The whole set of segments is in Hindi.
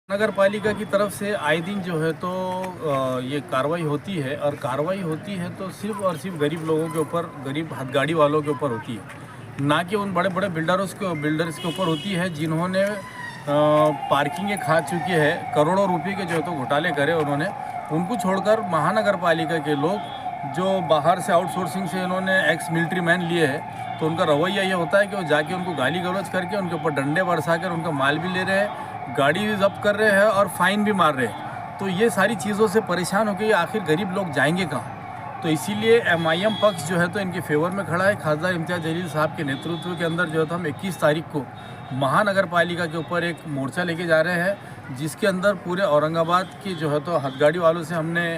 नगर पालिका की तरफ से आए दिन जो है तो ये कार्रवाई होती है और कार्रवाई होती है तो सिर्फ और सिर्फ गरीब लोगों के ऊपर, गरीब हथगाड़ी वालों के ऊपर होती है, ना कि उन बड़े बड़े बिल्डर्स के ऊपर होती है जिन्होंने पार्किंगें खा चुकी है, करोड़ों रुपए के जो है तो घोटाले करे उन्होंने। उनको छोड़कर महानगर पालिका के लोग जो बाहर से आउटसोर्सिंग से इन्होंने एक्स मिलिट्री मैन लिए हैं, तो उनका रवैया ये होता है कि वो जाके उनको गाली गलौज करके उनके ऊपर डंडे बरसा कर उनका माल भी ले रहे हैं, गाड़ी भी जब्त कर रहे हैं और फाइन भी मार रहे हैं। तो ये सारी चीज़ों से परेशान होकर आखिर गरीब लोग जाएंगे कहाँ? तो इसीलिए MIM पक्ष जो है तो इनके फेवर में खड़ा है। खासदार इम्तियाज़ जलील साहब के नेतृत्व के अंदर जो है तो हम 21 तारीख को महानगर पालिका के ऊपर एक मोर्चा लेके जा रहे हैं, जिसके अंदर पूरे औरंगाबाद की जो है तो हथगाड़ी वालों से हमने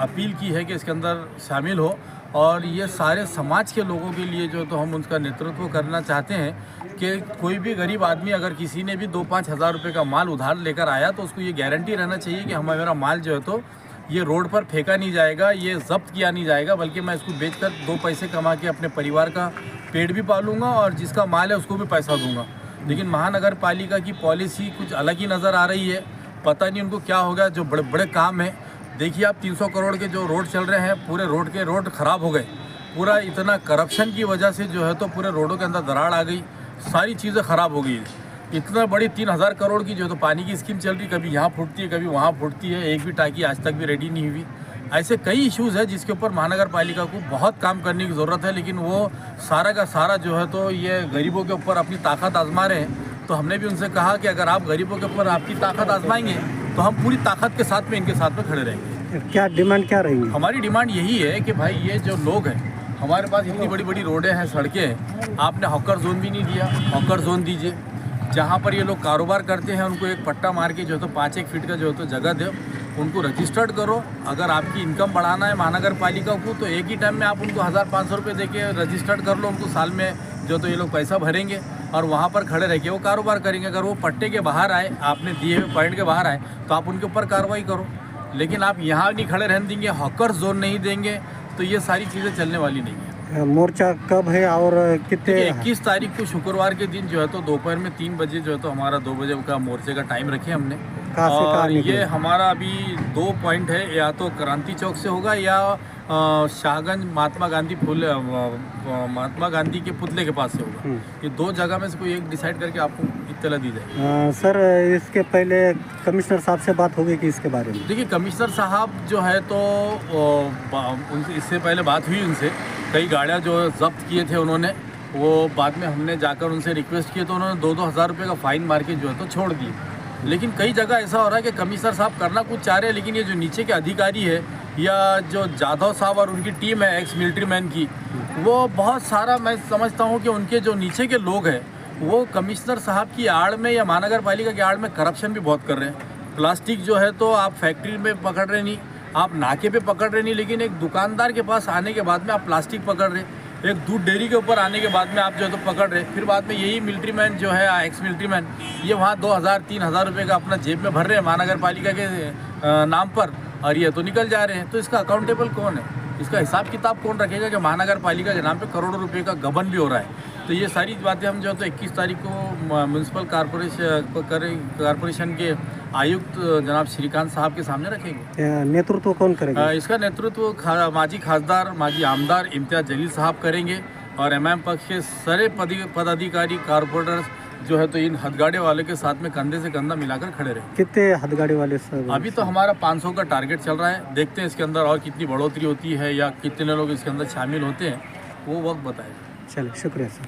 अपील की है कि इसके अंदर शामिल हो। और ये सारे समाज के लोगों के लिए जो तो हम उनका नेतृत्व करना चाहते हैं कि कोई भी गरीब आदमी अगर किसी ने भी 2-5 हज़ार रुपये का माल उधार लेकर आया तो उसको ये गारंटी रहना चाहिए कि हमारा माल जो है तो ये रोड पर फेंका नहीं जाएगा, ये जब्त किया नहीं जाएगा, बल्कि मैं इसको बेचकर 2 पैसे कमा के अपने परिवार का पेट भी पालूंगा और जिसका माल है उसको भी पैसा दूंगा। लेकिन महानगर पालिका की पॉलिसी कुछ अलग ही नज़र आ रही है। पता नहीं उनको क्या होगा। जो बड़े बड़े काम हैं, देखिए आप 300 करोड़ के जो रोड चल रहे हैं, पूरे रोड ख़राब हो गए। पूरा इतना करप्शन की वजह से जो है तो पूरे रोडों के अंदर दरार आ गई, सारी चीज़ें ख़राब हो गई। इतना बड़ी 3000 करोड़ की जो तो पानी की स्कीम चल रही, कभी यहाँ फूटती है कभी वहाँ फूटती है, एक भी टाँकी आज तक भी रेडी नहीं हुई। ऐसे कई इश्यूज़ है जिसके ऊपर महानगर पालिका को बहुत काम करने की ज़रूरत है, लेकिन वो सारा का सारा जो है तो ये गरीबों के ऊपर अपनी ताकत आजमा रहे हैं। तो हमने भी उनसे कहा कि अगर आप गरीबों के ऊपर आपकी ताकत आजमाएंगे तो हम पूरी ताकत के साथ में इनके साथ में खड़े रहेंगे। क्या डिमांड क्या रहेगी? हमारी डिमांड यही है कि भाई ये जो लोग हैं, हमारे पास इतनी बड़ी बड़ी रोडें हैं, सड़कें हैं, आपने हॉकर जोन भी नहीं दिया। हॉकर जोन दीजिए, जहाँ पर ये लोग कारोबार करते हैं उनको एक पट्टा मार के जो है तो 5-1 फीट का जो है तो जगह दो, उनको रजिस्टर्ड करो। अगर आपकी इनकम बढ़ाना है महानगर पालिका को तो एक ही टाइम में आप उनको 1500 रुपये दे के रजिस्टर्ड कर लो। उनको साल में जो तो ये लोग पैसा भरेंगे और वहाँ पर खड़े रह के वो कारोबार करेंगे। अगर वो पट्टे के बाहर आए, आपने दिए हुए पॉइंट के बाहर आए, तो आप उनके ऊपर कार्रवाई करो। लेकिन आप यहाँ नहीं खड़े रहने देंगे, हॉकर जोन नहीं देंगे, तो ये सारी चीज़ें चलने वाली नहीं है। मोर्चा कब है और कितने? 21 तारीख को शुक्रवार के दिन जो है तो दोपहर में 3 बजे जो है तो हमारा 2 बजे का मोर्चे का टाइम रखे हमने। और ये हमारा अभी 2 पॉइंट है, या तो क्रांति चौक से होगा या शाहगंज महात्मा गांधी के पुतले के पास से होगा। ये 2 जगह में से कोई एक डिसाइड करके आपको इत्तला दी जाए। सर, इसके पहले कमिश्नर साहब से बात होगी कि इसके बारे में? देखिए, कमिश्नर साहब जो है तो उनसे इससे पहले बात हुई उनसे। कई गाड़ियाँ जो जब्त किए थे उन्होंने, वो बाद में हमने जाकर उनसे रिक्वेस्ट किए तो उन्होंने 2-2 हज़ार रुपये का फ़ाइन मार के जो है तो छोड़ दिए। लेकिन कई जगह ऐसा हो रहा है कि कमिश्नर साहब करना कुछ चाह रहे हैं, लेकिन ये जो नीचे के अधिकारी है या जो जाधव साहब और उनकी टीम है एक्स मिलिट्री मैन की, वो बहुत सारा, मैं समझता हूँ कि उनके जो नीचे के लोग हैं वो कमिश्नर साहब की आड़ में या महानगर पालिका की आड़ में करप्शन भी बहुत कर रहे हैं। प्लास्टिक जो है तो आप फैक्ट्री में पकड़ रहे नहीं, आप नाके पे पकड़ रहे नहीं, लेकिन एक दुकानदार के पास आने के बाद में आप प्लास्टिक पकड़ रहे, एक दूध डेयरी के ऊपर आने के बाद में आप जो है तो पकड़ रहे, फिर बाद में यही मिलिट्री मैन जो है एक्स मिलिट्री मैन, ये वहाँ 2000-3000 रुपये का अपना जेब में भर रहे हैं महानगर पालिका के नाम पर, और ये तो निकल जा रहे हैं। तो इसका अकाउंटेबल कौन है? इसका हिसाब किताब कौन रखेगा कि महानगर पालिका के नाम पे करोड़ों रुपए का गबन भी हो रहा है? तो ये सारी बातें हम जो है तो 21 तारीख को म्यूनसिपल कॉरपोरेशन के आयुक्त जनाब श्रीकांत साहब के सामने रखेंगे। नेतृत्व कौन करेगा? इसका नेतृत्व माजी खासदार, माजी आमदार इम्तियाज़ जलील साहब करेंगे, और MIM पक्ष के सारे पदाधिकारी, कारपोरेटर्स जो है तो इन हथगाड़े वाले के साथ में कंधे से कंधा मिलाकर खड़े रहे। कितने हथगाड़ी वाले सर? अभी तो हमारा 500 का टारगेट चल रहा है, देखते हैं इसके अंदर और कितनी बढ़ोतरी होती है या कितने लोग इसके अंदर शामिल होते हैं, वो वक्त बताएगा। चलिए, शुक्रिया सर।